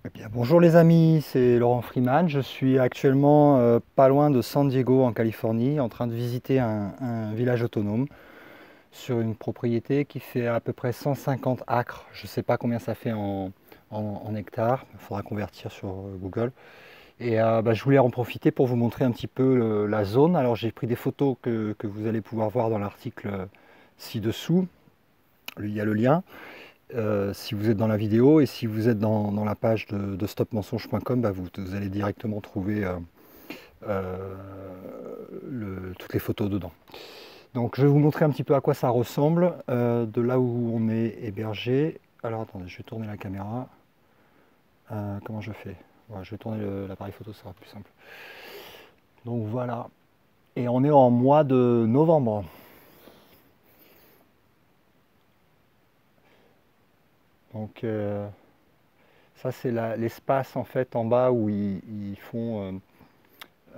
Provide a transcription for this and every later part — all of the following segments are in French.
Eh bien, bonjour les amis, c'est Laurent Freeman. Je suis actuellement pas loin de San Diego en Californie, en train de visiter un village autonome sur une propriété qui fait à peu près 150 acres. Je ne sais pas combien ça fait en hectares, il faudra convertir sur Google. Et je voulais en profiter pour vous montrer un petit peu la zone. Alors j'ai pris des photos que vous allez pouvoir voir dans l'article ci-dessous. Il y a le lien. Si vous êtes dans la vidéo et si vous êtes dans la page de stopmensonge.com, vous allez directement trouver euh, toutes les photos dedans. Donc je vais vous montrer un petit peu à quoi ça ressemble de là où on est hébergé. Alors attendez, je vais tourner la caméra. Comment je fais? Ouais, je vais tourner l'appareil photo, ça sera plus simple. Donc voilà. Et on est en mois de novembre. Donc ça c'est l'espace en fait en bas où ils font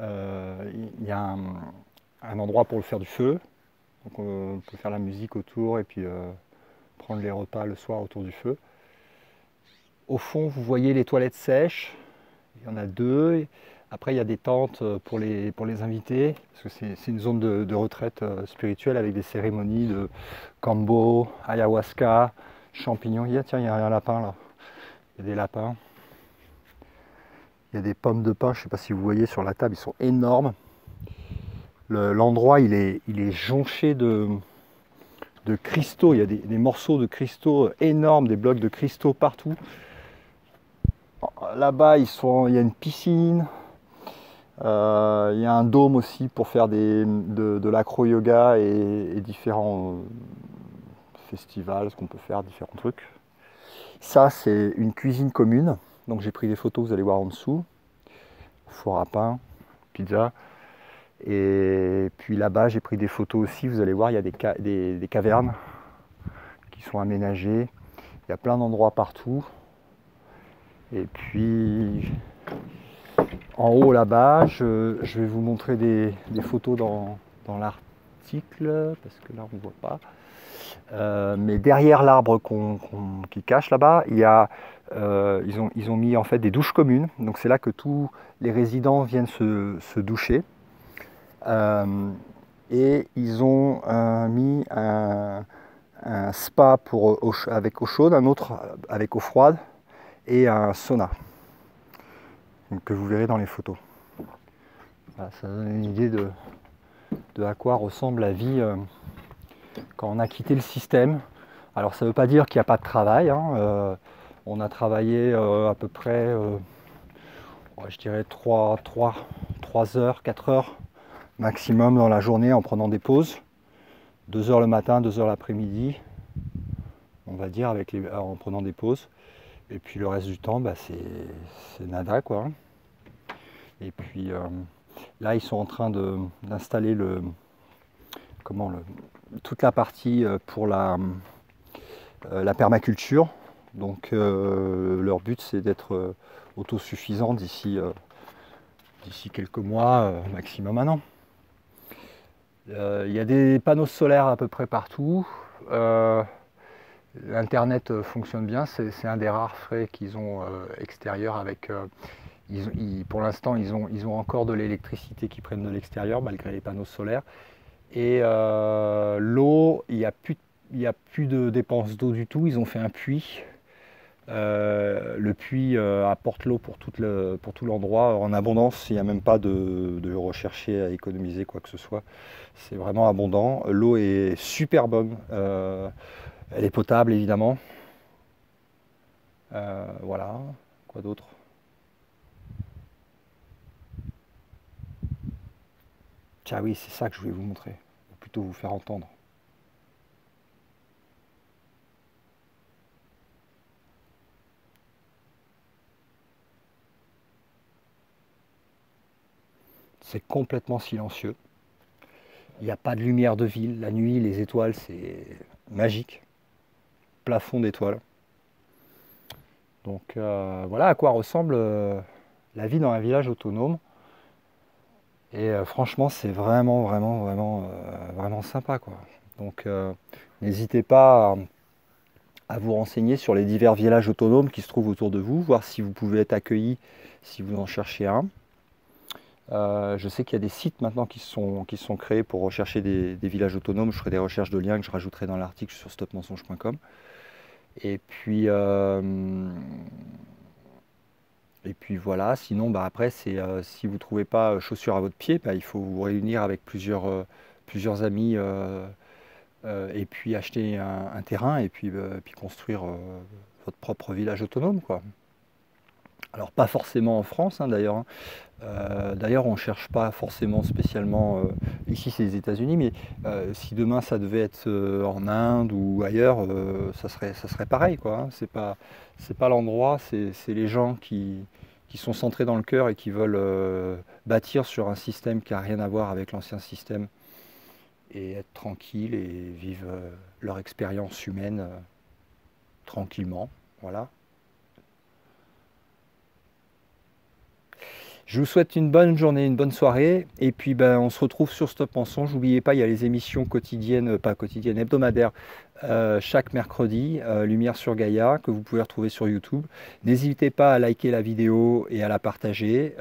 il y a un endroit pour le faire du feu. Donc on peut faire la musique autour et puis prendre les repas le soir autour du feu. Au fond, vous voyez les toilettes sèches. Il y en a deux. Après, il y a des tentes pour les invités, parce que c'est une zone de retraite spirituelle avec des cérémonies de kambo, ayahuasca, champignons. Tiens, il y a un lapin là. Il y a des lapins. Il y a des pommes de pin, je ne sais pas si vous voyez sur la table, ils sont énormes. L'endroit, il est jonché de cristaux. Il y a des morceaux de cristaux énormes, des blocs de cristaux partout. Là-bas, il y a une piscine. Il y a un dôme aussi pour faire de l'acro-yoga et différents festivals, ce qu'on peut faire, différents trucs. Ça, c'est une cuisine commune. Donc j'ai pris des photos, vous allez voir en dessous. Four à pain, pizza. Et puis là-bas, j'ai pris des photos aussi. Vous allez voir, il y a des cavernes qui sont aménagées. Il y a plein d'endroits partout. Et puis en haut là-bas, je vais vous montrer des photos dans l'article, parce que là on ne voit pas. Mais derrière l'arbre qui cache là-bas, ils ont mis en fait des douches communes. Donc c'est là que tous les résidents viennent se doucher. Et ils ont mis un spa avec eau chaude, un autre avec eau froide et un sauna, donc, que vous verrez dans les photos. Voilà, ça donne une idée de à quoi ressemble la vie quand on a quitté le système. Alors ça ne veut pas dire qu'il n'y a pas de travail, hein. On a travaillé à peu près, je dirais 3 heures, 4 heures maximum dans la journée en prenant des pauses. 2 heures le matin, 2 heures l'après-midi, on va dire, en prenant des pauses. Et puis le reste du temps, c'est nada, quoi. Et puis là, ils sont en train d'installer toute la partie pour la permaculture. Donc leur but, c'est d'être autosuffisant d'ici quelques mois, maximum un an. Il y a des panneaux solaires à peu près partout. L'internet fonctionne bien, c'est un des rares frais qu'ils ont extérieur avec. Pour l'instant, ils ont encore de l'électricité qui prennent de l'extérieur malgré les panneaux solaires. Et l'eau, il n'y a plus de dépenses d'eau du tout. Ils ont fait un puits. Le puits apporte l'eau pour tout l'endroit en abondance. Il n'y a même pas de rechercher à économiser quoi que ce soit. C'est vraiment abondant. L'eau est super bonne. Elle est potable évidemment. Voilà. Quoi d'autre? Tiens oui, c'est ça que je voulais vous montrer. Ou plutôt vous faire entendre. C'est complètement silencieux. Il n'y a pas de lumière de ville. La nuit, les étoiles, c'est magique. Plafond d'étoiles. Donc voilà à quoi ressemble la vie dans un village autonome. Et franchement, c'est vraiment sympa, quoi. Donc n'hésitez pas à vous renseigner sur les divers villages autonomes qui se trouvent autour de vous, voir si vous pouvez être accueilli si vous en cherchez un. Je sais qu'il y a des sites maintenant qui sont créés pour rechercher des villages autonomes. Je ferai des recherches de liens que je rajouterai dans l'article sur stopmensonge.com. Et puis voilà, sinon après, si vous ne trouvez pas chaussures à votre pied, il faut vous réunir avec plusieurs amis et puis acheter un terrain et puis construire votre propre village autonome, quoi. Alors pas forcément en France, hein, d'ailleurs. D'ailleurs, on ne cherche pas forcément spécialement, ici c'est les États-Unis, mais si demain ça devait être en Inde ou ailleurs, ça serait pareil, quoi, hein. C'est pas l'endroit, c'est les gens qui sont centrés dans le cœur et qui veulent bâtir sur un système qui n'a rien à voir avec l'ancien système et être tranquille et vivre leur expérience humaine tranquillement. Voilà. Je vous souhaite une bonne journée, une bonne soirée, et puis on se retrouve sur Stop Mensonge. N'oubliez pas, il y a les émissions quotidiennes, pas quotidiennes, hebdomadaires, chaque mercredi, Lumière sur Gaïa, que vous pouvez retrouver sur YouTube. N'hésitez pas à liker la vidéo et à la partager,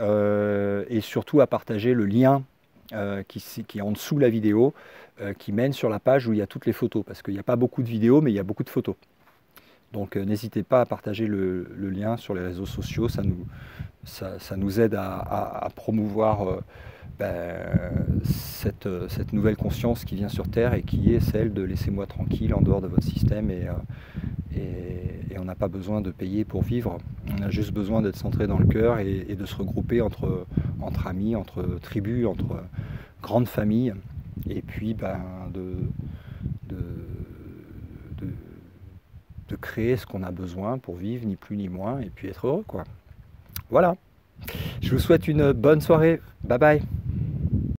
et surtout à partager le lien qui est en dessous de la vidéo, qui mène sur la page où il y a toutes les photos, parce qu'il n'y a pas beaucoup de vidéos, mais il y a beaucoup de photos. Donc n'hésitez pas à partager le lien sur les réseaux sociaux, ça nous aide à promouvoir cette nouvelle conscience qui vient sur Terre et qui est celle de laissez-moi tranquille en dehors de votre système et on n'a pas besoin de payer pour vivre. On a juste besoin d'être centré dans le cœur et de se regrouper entre amis, entre tribus, entre grandes familles et puis de créer ce qu'on a besoin pour vivre, ni plus ni moins, et puis être heureux, quoi. Voilà. Je vous souhaite une bonne soirée. Bye bye.